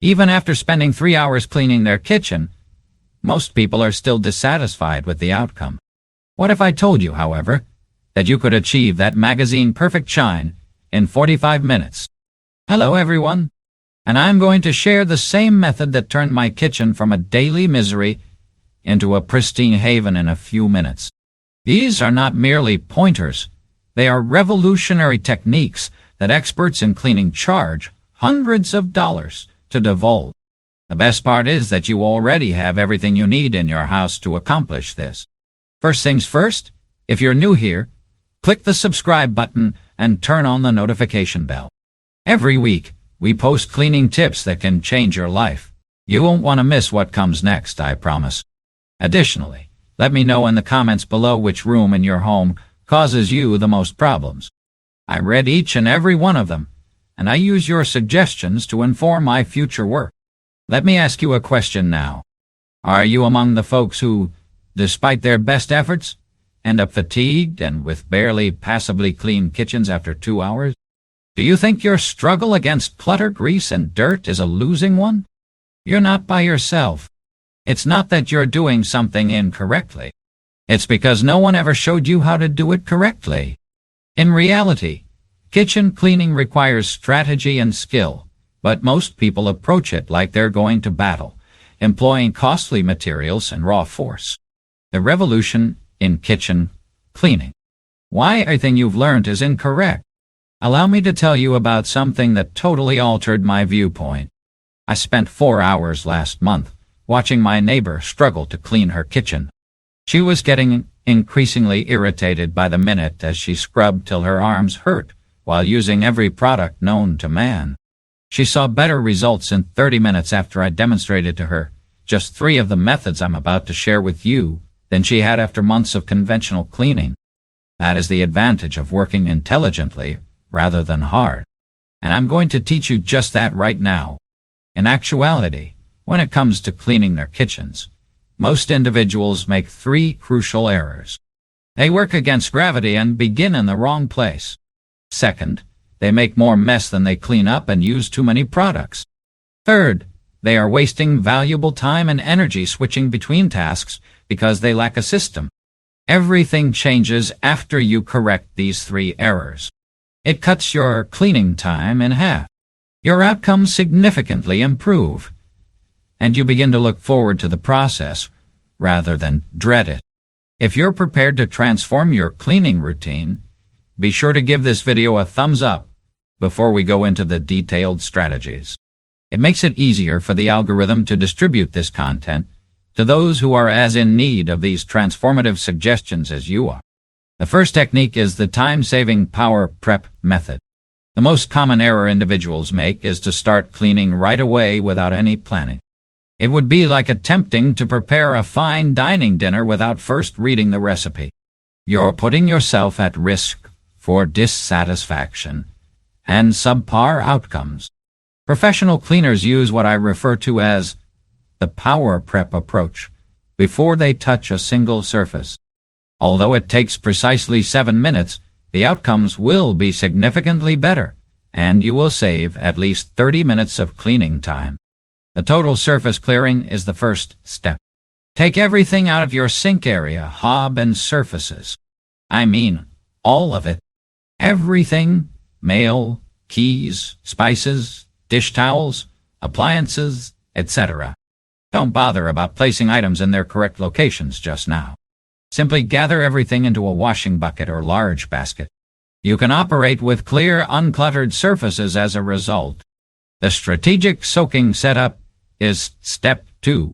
Even after spending 3 hours cleaning their kitchen, most people are still dissatisfied with the outcome. What if I told you, however, that you could achieve that magazine perfect shine in 45 minutes? Hello, everyone, and I'm going to share the same method that turned my kitchen from a daily misery into a pristine haven in a few minutes. These are not merely pointers. They are revolutionary techniques that experts in cleaning charge hundreds of dollars to divulge. The best part is that you already have everything you need in your house to accomplish this. First things first, if you're new here, click the subscribe button and turn on the notification bell. Every week, we post cleaning tips that can change your life. You won't want to miss what comes next, I promise. Additionally, let me know in the comments below which room in your home causes you the most problems. I read each and every one of them, and I use your suggestions to inform my future work. Let me ask you a question now. Are you among the folks who, despite their best efforts, end up fatigued and with barely passably clean kitchens after 2 hours? Do you think your struggle against clutter, grease, and dirt is a losing one? You're not by yourself. It's not that you're doing something incorrectly. It's because no one ever showed you how to do it correctly. In reality, kitchen cleaning requires strategy and skill, but most people approach it like they're going to battle, employing costly materials and raw force. The revolution in kitchen cleaning. Why everything you've learned is incorrect. Allow me to tell you about something that totally altered my viewpoint. I spent 4 hours last month watching my neighbor struggle to clean her kitchen. She was getting increasingly irritated by the minute as she scrubbed till her arms hurt while using every product known to man. She saw better results in 30 minutes after I demonstrated to her just 3 of the methods I'm about to share with you than she had after months of conventional cleaning. That is the advantage of working intelligently rather than hard. And I'm going to teach you just that right now. In actuality, when it comes to cleaning their kitchens, most individuals make 3 crucial errors. They work against gravity and begin in the wrong place. Second, they make more mess than they clean up and use too many products. Third, they are wasting valuable time and energy switching between tasks because they lack a system. Everything changes after you correct these 3 errors. It cuts your cleaning time in half. Your outcomes significantly improve, and you begin to look forward to the process rather than dread it. If you're prepared to transform your cleaning routine, be sure to give this video a thumbs up before we go into the detailed strategies. It makes it easier for the algorithm to distribute this content to those who are as in need of these transformative suggestions as you are. The first technique is the time-saving power prep method. The most common error individuals make is to start cleaning right away without any planning. It would be like attempting to prepare a fine dining dinner without first reading the recipe. You're putting yourself at risk for dissatisfaction and subpar outcomes. Professional cleaners use what I refer to as the power prep approach before they touch a single surface. Although it takes precisely 7 minutes, the outcomes will be significantly better, and you will save at least 30 minutes of cleaning time. The total surface clearing is the first step. Take everything out of your sink area, hob, and surfaces. I mean, all of it. Everything: mail, keys, spices, dish towels, appliances, etc. Don't bother about placing items in their correct locations just now. Simply gather everything into a washing bucket or large basket. You can operate with clear, uncluttered surfaces as a result. The strategic soaking setup is step 2.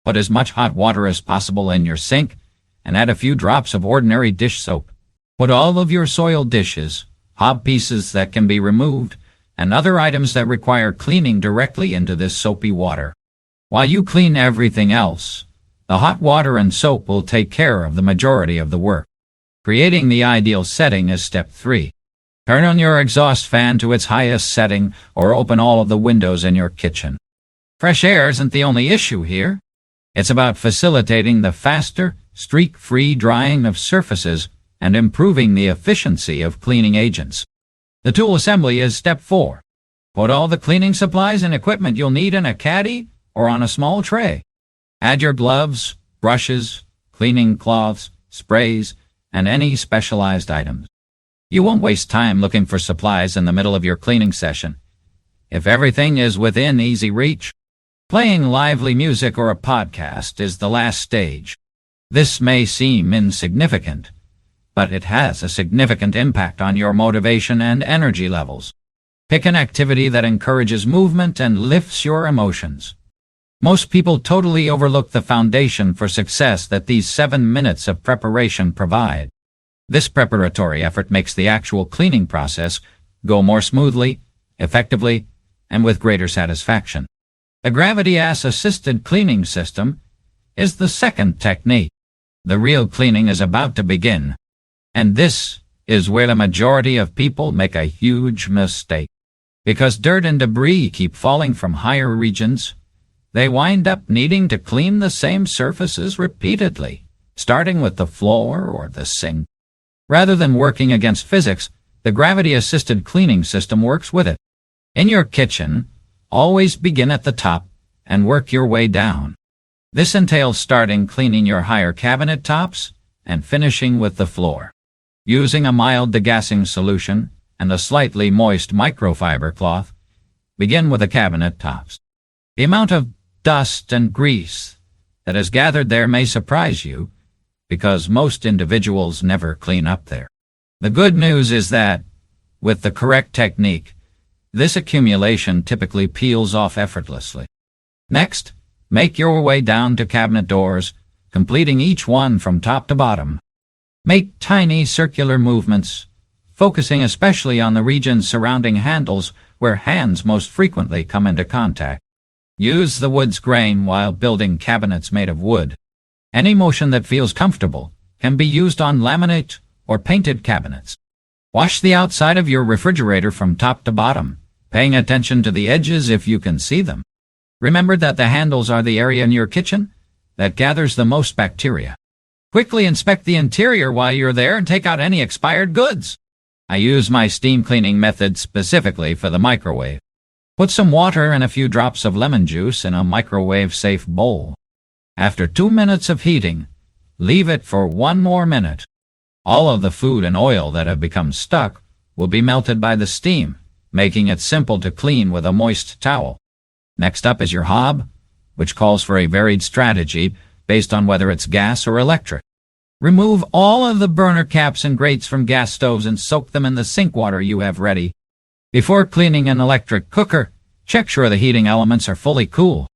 Put as much hot water as possible in your sink and add a few drops of ordinary dish soap. Put all of your soiled dishes, hob pieces that can be removed, and other items that require cleaning directly into this soapy water. While you clean everything else, the hot water and soap will take care of the majority of the work. Creating the ideal setting is step 3. Turn on your exhaust fan to its highest setting or open all of the windows in your kitchen. Fresh air isn't the only issue here. It's about facilitating the faster, streak-free drying of surfaces and improving the efficiency of cleaning agents. The tool assembly is step 4. Put all the cleaning supplies and equipment you'll need in a caddy or on a small tray. Add your gloves, brushes, cleaning cloths, sprays, and any specialized items. You won't waste time looking for supplies in the middle of your cleaning session. If everything is within easy reach, playing lively music or a podcast is the last stage. This may seem insignificant, but it has a significant impact on your motivation and energy levels. Pick an activity that encourages movement and lifts your emotions. Most people totally overlook the foundation for success that these 7 minutes of preparation provide. This preparatory effort makes the actual cleaning process go more smoothly, effectively, and with greater satisfaction. The gravity-assisted cleaning system is the second technique. The real cleaning is about to begin, and this is where the majority of people make a huge mistake. Because dirt and debris keep falling from higher regions, they wind up needing to clean the same surfaces repeatedly, starting with the floor or the sink. Rather than working against physics, the gravity-assisted cleaning system works with it. In your kitchen, always begin at the top and work your way down. This entails starting cleaning your higher cabinet tops and finishing with the floor. Using a mild degassing solution and a slightly moist microfiber cloth, begin with the cabinet tops. The amount of dust and grease that has gathered there may surprise you, because most individuals never clean up there. The good news is that, with the correct technique, this accumulation typically peels off effortlessly. Next, make your way down to cabinet doors, completing each one from top to bottom. Make tiny circular movements, focusing especially on the regions surrounding handles where hands most frequently come into contact. Use the wood's grain while building cabinets made of wood. Any motion that feels comfortable can be used on laminate or painted cabinets. Wash the outside of your refrigerator from top to bottom, paying attention to the edges if you can see them. Remember that the handles are the area in your kitchen that gathers the most bacteria. Quickly inspect the interior while you're there and take out any expired goods. I use my steam cleaning method specifically for the microwave. Put some water and a few drops of lemon juice in a microwave-safe bowl. After 2 minutes of heating, leave it for 1 more minute. All of the food and oil that have become stuck will be melted by the steam, making it simple to clean with a moist towel. Next up is your hob, which calls for a varied strategy based on whether it's gas or electric. Remove all of the burner caps and grates from gas stoves and soak them in the sink water you have ready. Before cleaning an electric cooker, check sure the heating elements are fully cool.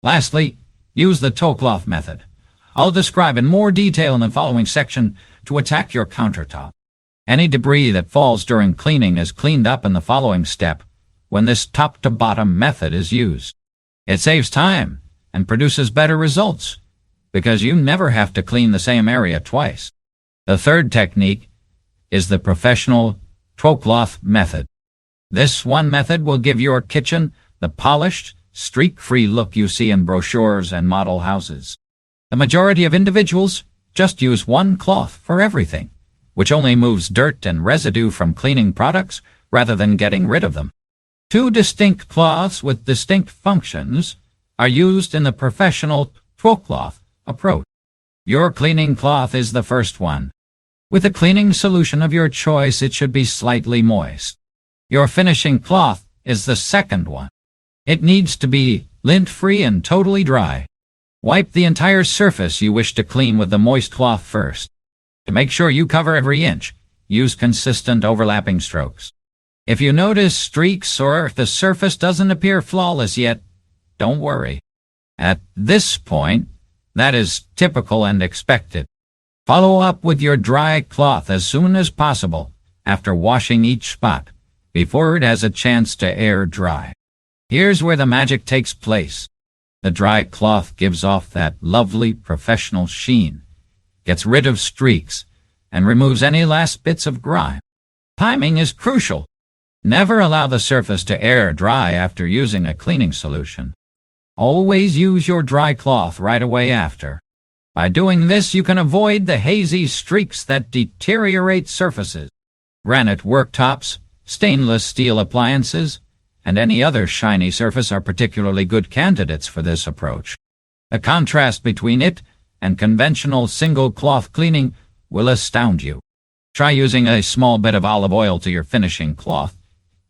Lastly, use the toe cloth method. I'll describe in more detail in the following section to attack your countertop. Any debris that falls during cleaning is cleaned up in the following step when this top-to-bottom method is used. It saves time and produces better results because you never have to clean the same area twice. The third technique is the professional toe cloth method. This one method will give your kitchen the polished, streak-free look you see in brochures and model houses. The majority of individuals just use one cloth for everything, which only moves dirt and residue from cleaning products rather than getting rid of them. 2 distinct cloths with distinct functions are used in the professional toe cloth approach. Your cleaning cloth is the first one. With a cleaning solution of your choice, it should be slightly moist. Your finishing cloth is the second one. It needs to be lint-free and totally dry. Wipe the entire surface you wish to clean with the moist cloth first. To make sure you cover every inch, use consistent overlapping strokes. If you notice streaks or if the surface doesn't appear flawless yet, don't worry. At this point, that is typical and expected. Follow up with your dry cloth as soon as possible after washing each spot, before it has a chance to air dry. Here's where the magic takes place. The dry cloth gives off that lovely professional sheen, gets rid of streaks, and removes any last bits of grime. Timing is crucial. Never allow the surface to air dry after using a cleaning solution. Always use your dry cloth right away after. By doing this, you can avoid the hazy streaks that deteriorate surfaces. Granite worktops, stainless steel appliances, and any other shiny surface are particularly good candidates for this approach. The contrast between it and conventional single cloth cleaning will astound you. Try using a small bit of olive oil to your finishing cloth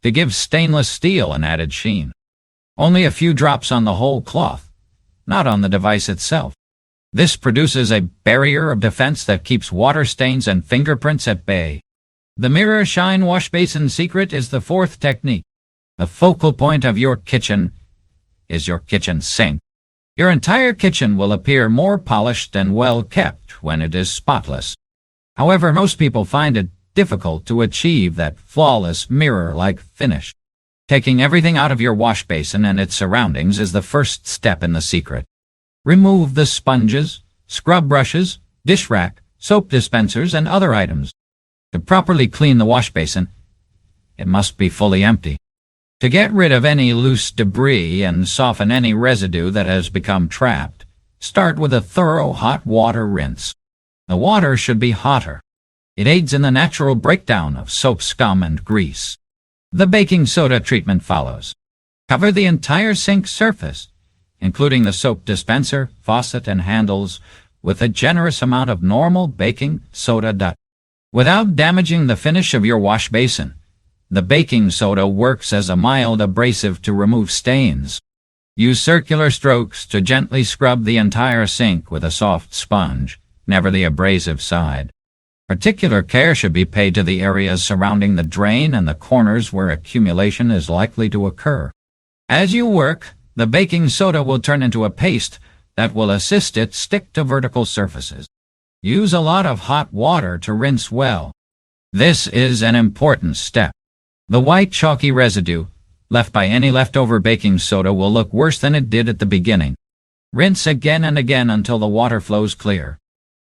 to give stainless steel an added sheen. Only a few drops on the whole cloth, not on the device itself. This produces a barrier of defense that keeps water stains and fingerprints at bay. The mirror shine wash basin secret is the fourth technique. The focal point of your kitchen is your kitchen sink. Your entire kitchen will appear more polished and well kept when it is spotless. However, most people find it difficult to achieve that flawless mirror-like finish. Taking everything out of your wash basin and its surroundings is the first step in the secret. Remove the sponges, scrub brushes, dish rack, soap dispensers, and other items. To properly clean the wash basin, it must be fully empty. To get rid of any loose debris and soften any residue that has become trapped, start with a thorough hot water rinse. The water should be hotter. It aids in the natural breakdown of soap scum and grease. The baking soda treatment follows. Cover the entire sink surface, including the soap dispenser, faucet, and handles, with a generous amount of normal baking soda dust. Without damaging the finish of your wash basin, the baking soda works as a mild abrasive to remove stains. Use circular strokes to gently scrub the entire sink with a soft sponge, never the abrasive side. Particular care should be paid to the areas surrounding the drain and the corners where accumulation is likely to occur. As you work, the baking soda will turn into a paste that will assist it stick to vertical surfaces. Use a lot of hot water to rinse well. This is an important step. The white chalky residue left by any leftover baking soda will look worse than it did at the beginning. Rinse again and again until the water flows clear.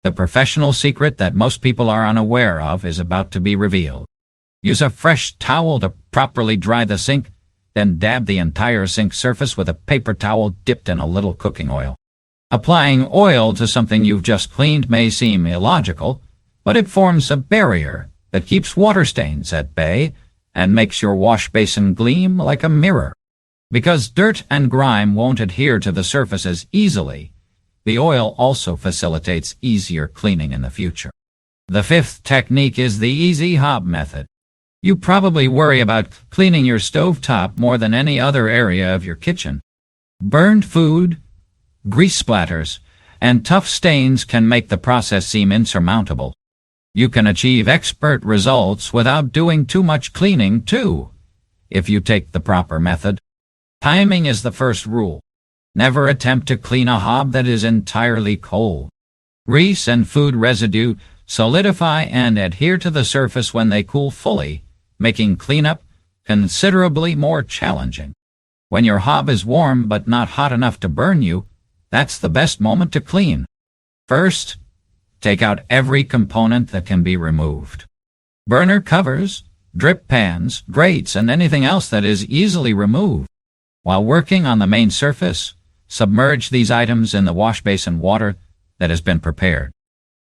The professional secret that most people are unaware of is about to be revealed. Use a fresh towel to properly dry the sink, then dab the entire sink surface with a paper towel dipped in a little cooking oil. Applying oil to something you've just cleaned may seem illogical, but it forms a barrier that keeps water stains at bay and makes your wash basin gleam like a mirror. Because dirt and grime won't adhere to the surface as easily, the oil also facilitates easier cleaning in the future. The fifth technique is the easy hob method. You probably worry about cleaning your stovetop more than any other area of your kitchen. Burned food, grease splatters, and tough stains can make the process seem insurmountable. You can achieve expert results without doing too much cleaning, too, if you take the proper method. Timing is the first rule. Never attempt to clean a hob that is entirely cold. Grease and food residue solidify and adhere to the surface when they cool fully, making cleanup considerably more challenging. When your hob is warm but not hot enough to burn you, that's the best moment to clean. First, take out every component that can be removed. Burner covers, drip pans, grates, and anything else that is easily removed. While working on the main surface, submerge these items in the wash basin water that has been prepared.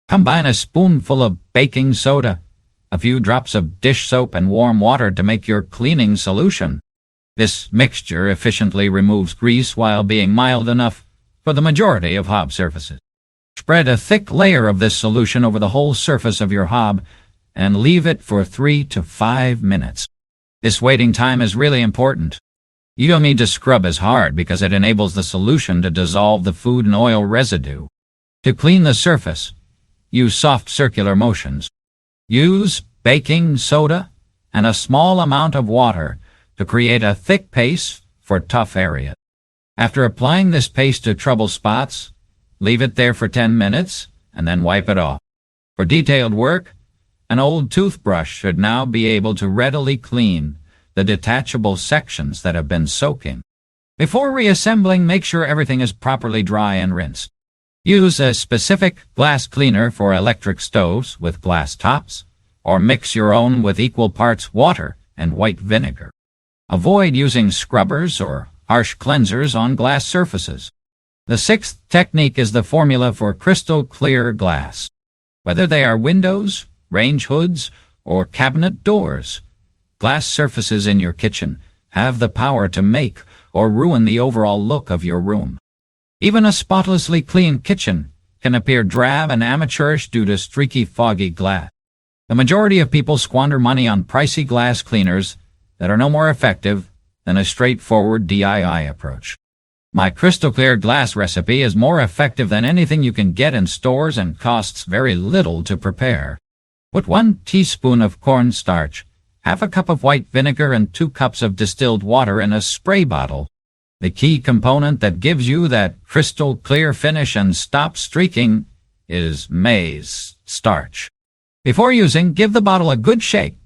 Combine a spoonful of baking soda, a few drops of dish soap, and warm water to make your cleaning solution. This mixture efficiently removes grease while being mild enough for the majority of hob surfaces. Spread a thick layer of this solution over the whole surface of your hob and leave it for 3 to 5 minutes. This waiting time is really important. You don't need to scrub as hard because it enables the solution to dissolve the food and oil residue. To clean the surface, use soft circular motions. Use baking soda and a small amount of water to create a thick paste for tough areas. After applying this paste to trouble spots, leave it there for 10 minutes and then wipe it off. For detailed work, an old toothbrush should now be able to readily clean the detachable sections that have been soaking. Before reassembling, make sure everything is properly dry and rinsed. Use a specific glass cleaner for electric stoves with glass tops, or mix your own with equal parts water and white vinegar. Avoid using scrubbers or harsh cleansers on glass surfaces. The sixth technique is the formula for crystal clear glass. Whether they are windows, range hoods, or cabinet doors, glass surfaces in your kitchen have the power to make or ruin the overall look of your room. Even a spotlessly clean kitchen can appear drab and amateurish due to streaky, foggy glass. The majority of people squander money on pricey glass cleaners that are no more effective than a straightforward DIY approach. My crystal clear glass recipe is more effective than anything you can get in stores and costs very little to prepare. Put 1 teaspoon of cornstarch, half a cup of white vinegar, and 2 cups of distilled water in a spray bottle. The key component that gives you that crystal clear finish and stops streaking is maize starch. Before using, give the bottle a good shake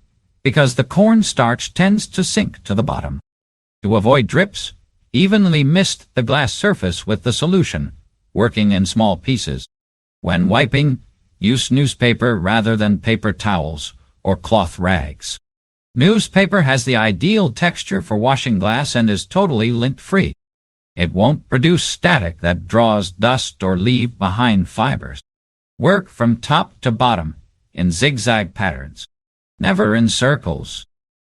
because the cornstarch tends to sink to the bottom. To avoid drips, evenly mist the glass surface with the solution, working in small pieces. When wiping, use newspaper rather than paper towels or cloth rags. Newspaper has the ideal texture for washing glass and is totally lint-free. It won't produce static that draws dust or leave behind fibers. Work from top to bottom in zigzag patterns, never in circles.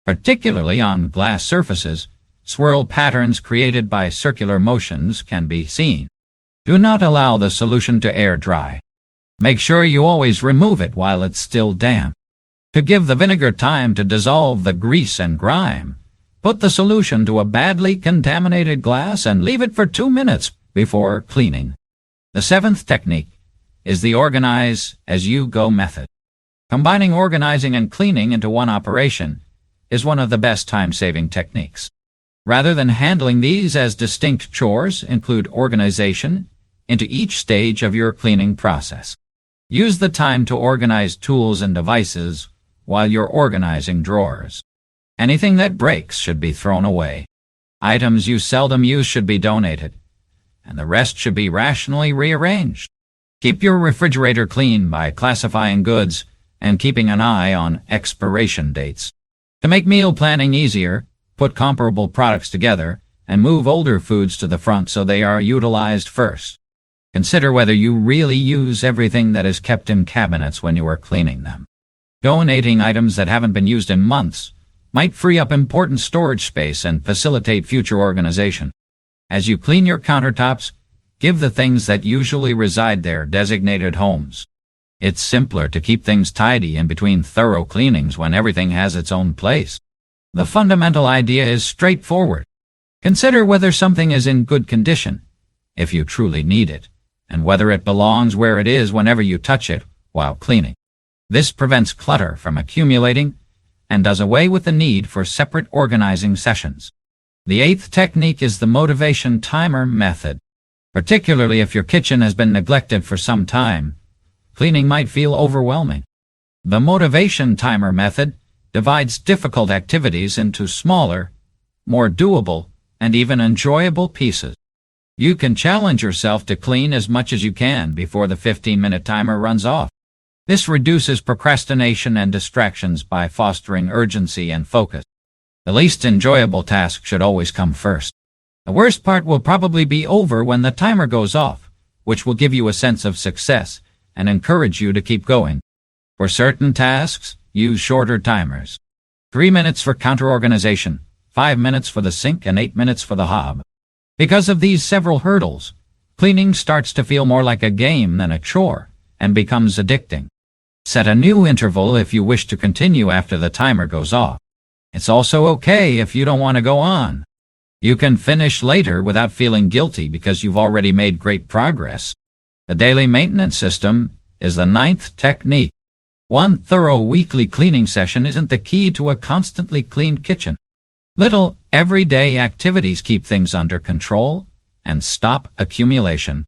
Particularly on glass surfaces, swirl patterns created by circular motions can be seen. Do not allow the solution to air dry. Make sure you always remove it while it's still damp. To give the vinegar time to dissolve the grease and grime, put the solution to a badly contaminated glass and leave it for 2 minutes before cleaning. The 7th technique is the organize as you go method. Combining organizing and cleaning into one operation is one of the best time-saving techniques. Rather than handling these as distinct chores, include organization into each stage of your cleaning process. Use the time to organize tools and devices while you're organizing drawers. Anything that breaks should be thrown away. Items you seldom use should be donated, and the rest should be rationally rearranged. Keep your refrigerator clean by classifying goods and keeping an eye on expiration dates. To make meal planning easier, put comparable products together and move older foods to the front so they are utilized first. Consider whether you really use everything that is kept in cabinets when you are cleaning them. Donating items that haven't been used in months might free up important storage space and facilitate future organization. As you clean your countertops, give the things that usually reside there designated homes. It's simpler to keep things tidy in between thorough cleanings when everything has its own place. The fundamental idea is straightforward. Consider whether something is in good condition, if you truly need it, and whether it belongs where it is whenever you touch it while cleaning. This prevents clutter from accumulating and does away with the need for separate organizing sessions. The 8th technique is the motivation timer method. Particularly if your kitchen has been neglected for some time, cleaning might feel overwhelming. The motivation timer method divides difficult activities into smaller, more doable, and even enjoyable pieces. You can challenge yourself to clean as much as you can before the 15-minute timer runs off. This reduces procrastination and distractions by fostering urgency and focus. The least enjoyable task should always come first. The worst part will probably be over when the timer goes off, which will give you a sense of success and encourage you to keep going. For certain tasks, use shorter timers. 3 minutes for counter-organization, 5 minutes for the sink, and 8 minutes for the hob. Because of these several hurdles, cleaning starts to feel more like a game than a chore and becomes addicting. Set a new interval if you wish to continue after the timer goes off. It's also okay if you don't want to go on. You can finish later without feeling guilty because you've already made great progress. The daily maintenance system is the 9th technique. One thorough weekly cleaning session isn't the key to a constantly clean kitchen. Little, everyday activities keep things under control and stop accumulation.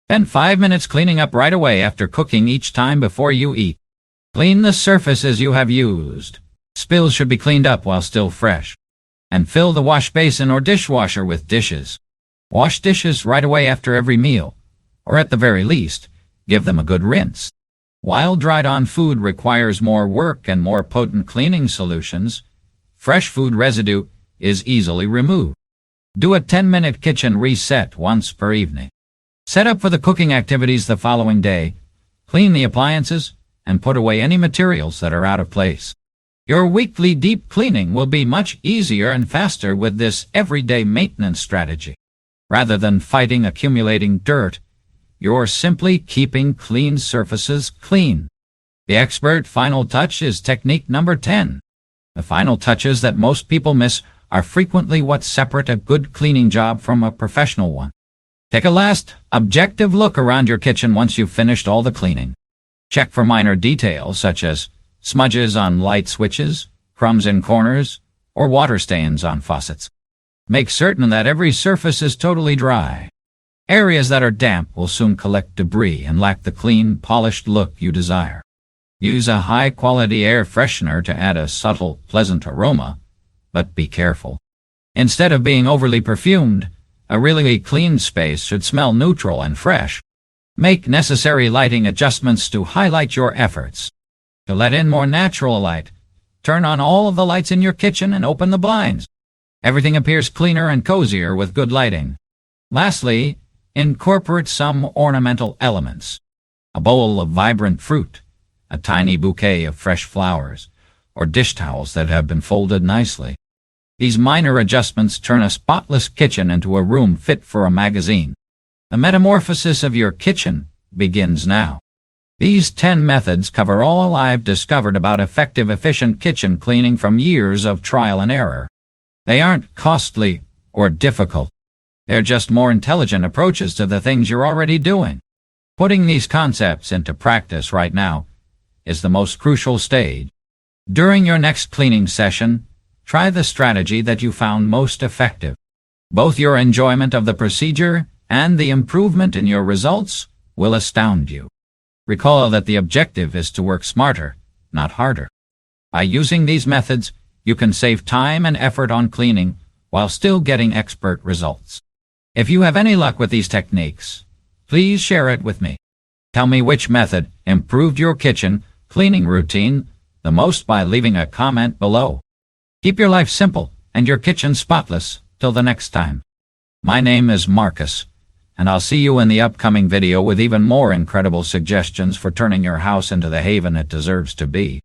Spend 5 minutes cleaning up right away after cooking each time before you eat. Clean the surfaces you have used. Spills should be cleaned up while still fresh. And fill the wash basin or dishwasher with dishes. Wash dishes right away after every meal, or at the very least, give them a good rinse. While dried-on food requires more work and more potent cleaning solutions, fresh food residue is easily removed. Do a 10-minute kitchen reset once per evening. Set up for the cooking activities the following day, clean the appliances, and put away any materials that are out of place. Your weekly deep cleaning will be much easier and faster with this everyday maintenance strategy. Rather than fighting accumulating dirt, you're simply keeping clean surfaces clean. The expert final touch is technique number 10. The final touches that most people miss are frequently what separate a good cleaning job from a professional one. Take a last, objective look around your kitchen once you've finished all the cleaning. Check for minor details such as smudges on light switches, crumbs in corners, or water stains on faucets. Make certain that every surface is totally dry. Areas that are damp will soon collect debris and lack the clean, polished look you desire. Use a high-quality air freshener to add a subtle, pleasant aroma, but be careful. Instead of being overly perfumed, a really clean space should smell neutral and fresh. Make necessary lighting adjustments to highlight your efforts. To let in more natural light, turn on all of the lights in your kitchen and open the blinds. Everything appears cleaner and cozier with good lighting. Lastly, incorporate some ornamental elements. A bowl of vibrant fruit, a tiny bouquet of fresh flowers, or dish towels that have been folded nicely. These minor adjustments turn a spotless kitchen into a room fit for a magazine. The metamorphosis of your kitchen begins now. These 10 methods cover all I've discovered about effective, efficient kitchen cleaning from years of trial and error. They aren't costly or difficult. They're just more intelligent approaches to the things you're already doing. Putting these concepts into practice right now is the most crucial stage. During your next cleaning session, try the strategy that you found most effective. Both your enjoyment of the procedure and the improvement in your results will astound you. Recall that the objective is to work smarter, not harder. By using these methods, you can save time and effort on cleaning while still getting expert results. If you have any luck with these techniques, please share it with me. Tell me which method improved your kitchen cleaning routine the most by leaving a comment below. Keep your life simple and your kitchen spotless till the next time. My name is Marcus, and I'll see you in the upcoming video with even more incredible suggestions for turning your house into the haven it deserves to be.